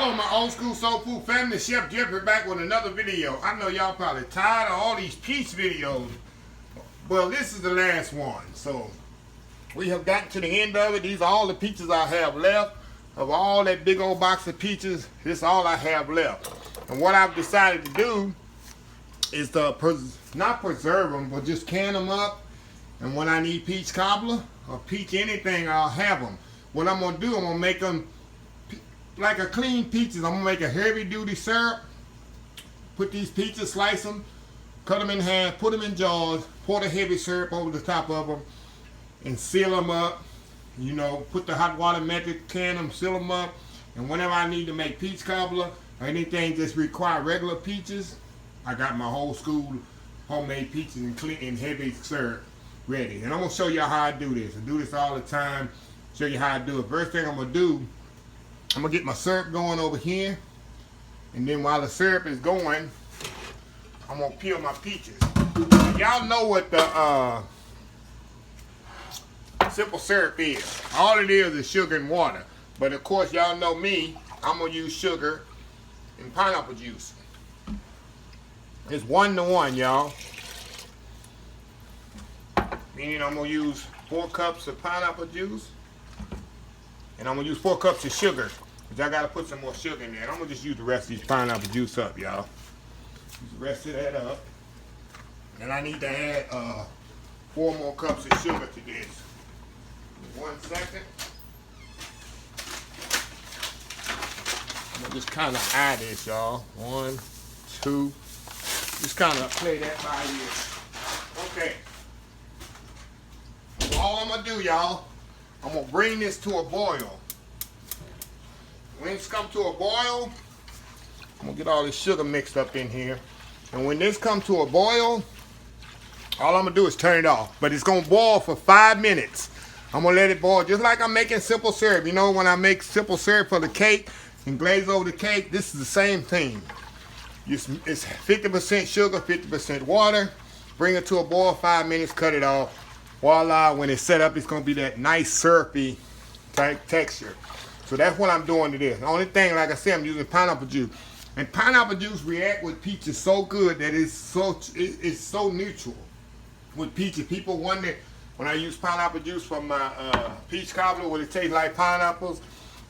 Hello, my old school soul food family. Chef Jeffrey back with another video. I know y'all probably tired of all these peach videos. Well, this is the last one. So we have gotten to the end of it. These are all the peaches I have left. Of all that big old box of peaches, this is all I have left. And what I've decided to do is to not preserve them, but just can them up. And when I need peach cobbler or peach anything, I'll have them. What I'm going to do, I'm going to make them like a clean peaches. I'm going to make a heavy duty syrup. Put these peaches, slice them, cut them in half, put them in jars, pour the heavy syrup over the top of them, and seal them up. You know, put the hot water method, can them, seal them up. And whenever I need to make peach cobbler or anything just require regular peaches, I got my whole school homemade peaches and clean and heavy syrup ready. And I'm going to show you how I do this. I do this all the time. Show you how I do it. First thing I'm going to do, I'm going to get my syrup going over here. And then while the syrup is going, I'm going to peel my peaches. Y'all know what the simple syrup is. All it is sugar and water. But of course, y'all know me. I'm going to use sugar and pineapple juice. It's 1 to 1, y'all. Meaning I'm going to use 4 cups of pineapple juice. And I'm going to use 4 cups of sugar. But I got to put some more sugar in there. And I'm going to just use the rest of these pineapple juice up, y'all. Use the rest of that up. And I need to add 4 more cups of sugar to this. 1 second. I'm going to just kind of eye this, y'all. 1, 2. Just kind of play that by ear. Okay. So all I'm going to do, y'all, I'm going to bring this to a boil. When it's come to a boil, I'm going to get all this sugar mixed up in here. And when this comes to a boil, all I'm going to do is turn it off. But it's going to boil for 5 minutes. I'm going to let it boil just like I'm making simple syrup. You know, when I make simple syrup for the cake and glaze over the cake, this is the same thing. It's 50% sugar, 50% water. Bring it to a boil, 5 minutes, cut it off. Voila, when it's set up, it's going to be that nice syrupy type texture. So that's what I'm doing to this. The only thing, like I said, I'm using pineapple juice. And pineapple juice react with peaches so good that it's so neutral with peaches. People wonder when I use pineapple juice for my peach cobbler, will it taste like pineapples?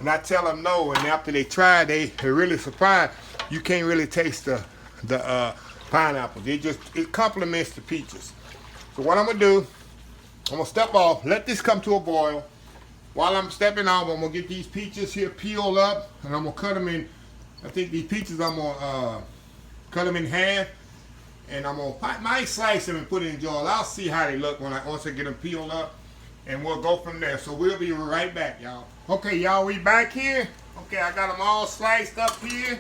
And I tell them no. And after they try, they're really surprised. You can't really taste the pineapple. It complements the peaches. So what I'm gonna do, I'm gonna step off, let this come to a boil. While I'm stepping off, I'm gonna get these peaches here peeled up, and I'm gonna cut them in. I think these peaches, I'm gonna cut them in half, and I'm gonna might slice them and put it in jars. I'll see how they look once I get them peeled up, and we'll go from there. So we'll be right back, y'all. Okay, y'all, we back here. Okay, I got them all sliced up here,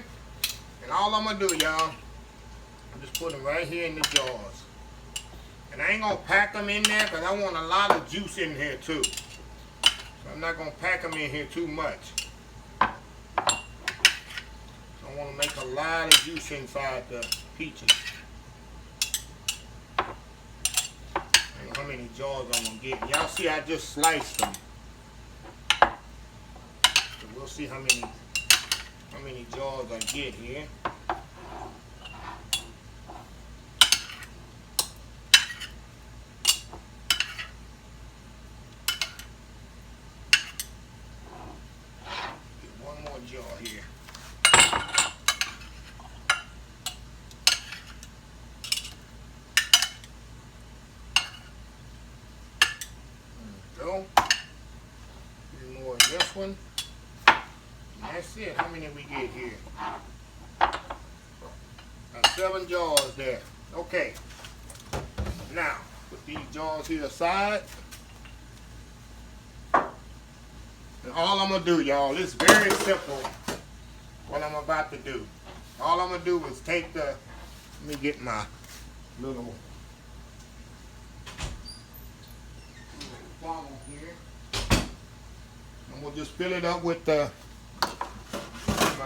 and all I'm gonna do, y'all, I'm just put them right here in the jars. And I ain't gonna pack them in there because I want a lot of juice in here too. I'm not going to pack them in here too much. I want to make a lot of juice inside the peaches. I don't know how many jars I'm going to get. Y'all see I just sliced them. So we'll see how many jars I get here. Jar here. There we go. Get more of this one. And that's it. How many we get here? Got 7 jars there. Okay. Now, put these jars here aside. And all I'm going to do, y'all, it's very simple what I'm about to do. All I'm going to do is take let me get my little funnel here. I'm going to just fill it up with my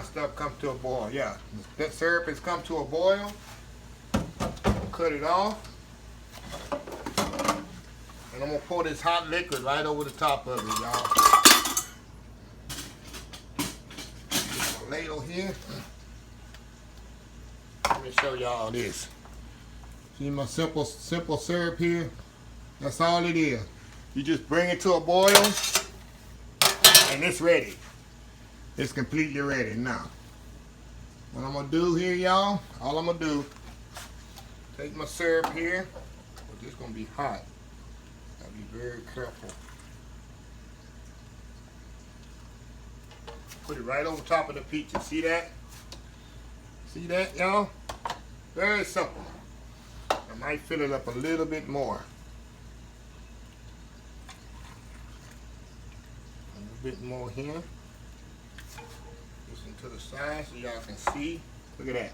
stuff come to a boil. Yeah, that syrup has come to a boil. Cut it off. And I'm going to pour this hot liquid right over the top of it, y'all. ladle here. Let me show y'all this. See my simple syrup here? That's all it is. You just bring it to a boil and it's ready. It's completely ready. Now, what I'm gonna do here, y'all, all I'm gonna do, take my syrup here, but it's gonna be hot. Gotta be very careful. Put it right over top of the peaches. See that? See that, y'all? Very simple. I might fill it up a little bit more. A little bit more here. Listen to the side so y'all can see. Look at that.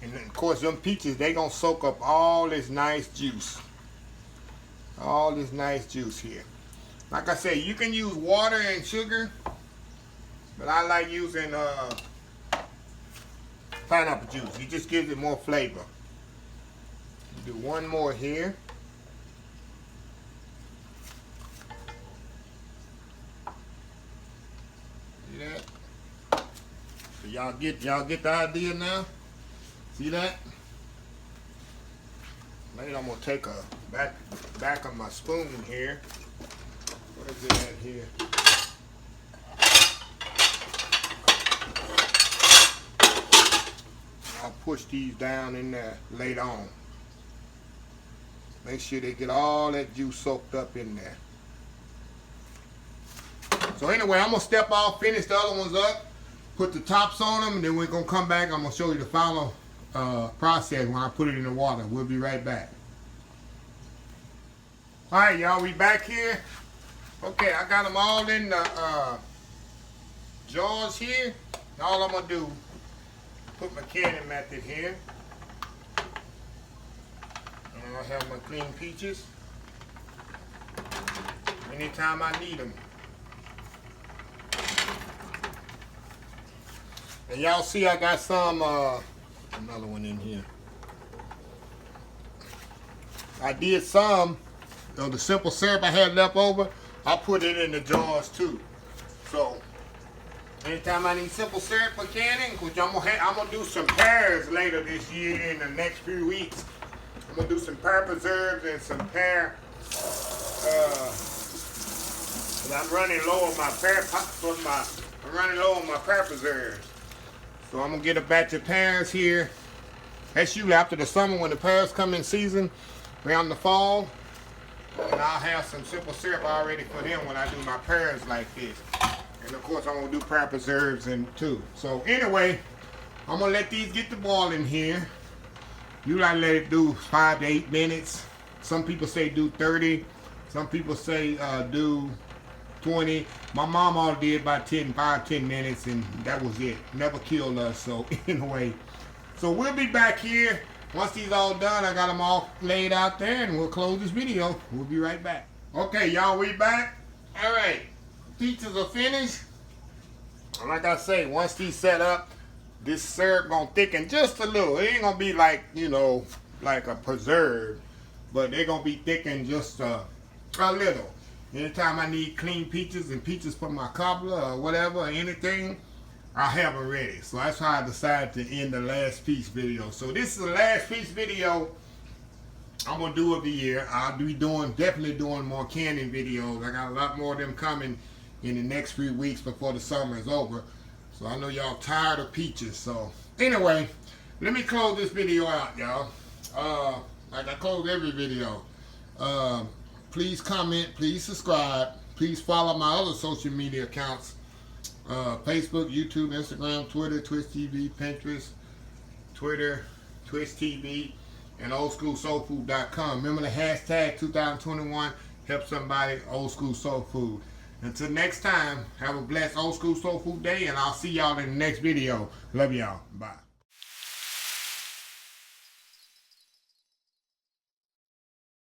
And then, of course, them peaches, they gonna soak up all this nice juice. All this nice juice here. Like I said, you can use water and sugar, but I like using pineapple juice. It just gives it more flavor. Do one more here. See that? So y'all get the idea now? See that? Maybe I'm gonna take a back of my spoon here. What is it at here? I'll push these down in there later on. Make sure they get all that juice soaked up in there. So anyway, I'm gonna step off, finish the other ones up, put the tops on them, and then we're gonna come back. I'm gonna show you the final process when I put it in the water. We'll be right back. All right, y'all, we back here. Okay, I got them all in the jars here. All I'm gonna do, put my canning method here. And I'll have my clean peaches anytime I need them. And y'all see I got some, another one in here. I did some of the simple syrup I had left over. I put it in the jars too. So anytime I need simple syrup for canning, which I'm gonna do some pears later this year in the next few weeks. I'm gonna do some pear preserves and some pear. I'm running low on my pear I'm running low on my pear preserves. So I'm gonna get a batch of pears here. That's usually after the summer when the pears come in season, around the fall. And I'll have some simple syrup already for them when I do my pears like this. And of course I'm gonna do pear preserves too. So anyway, I'm gonna let these get to boiling here. You like let it do 5 to 8 minutes. Some people say do 30. Some people say do 20. My mom all did about 5-10 minutes, and that was it. Never killed us. So anyway, so we'll be back here. Once these all done, I got them all laid out there, and we'll close this video. We'll be right back. Okay, y'all, we back. All right, peaches are finished. And like I say, once these set up, this syrup gonna thicken just a little. It ain't gonna be like, you know, like a preserve, but they're gonna be thickened just a little. Anytime I need clean peaches and peaches for my cobbler or whatever, or anything, I have them ready. So that's how I decided to end the last piece video. So this is the last piece video I'm gonna do of the year. I'll be definitely doing more canning videos. I got a lot more of them coming in the next few weeks before the summer is over. So I know y'all tired of peaches. So anyway, let me close this video out, y'all. Like I close every video. Please comment, please subscribe, please follow my other social media accounts. Facebook, YouTube, Instagram, Twitter, Twitch TV, Pinterest, Twitter, Twitch TV, and oldschoolsoulfood.com. Remember the hashtag 2021, help somebody, Old School Soul Food. Until next time, have a blessed Old School Soul Food day, and I'll see y'all in the next video. Love y'all. Bye.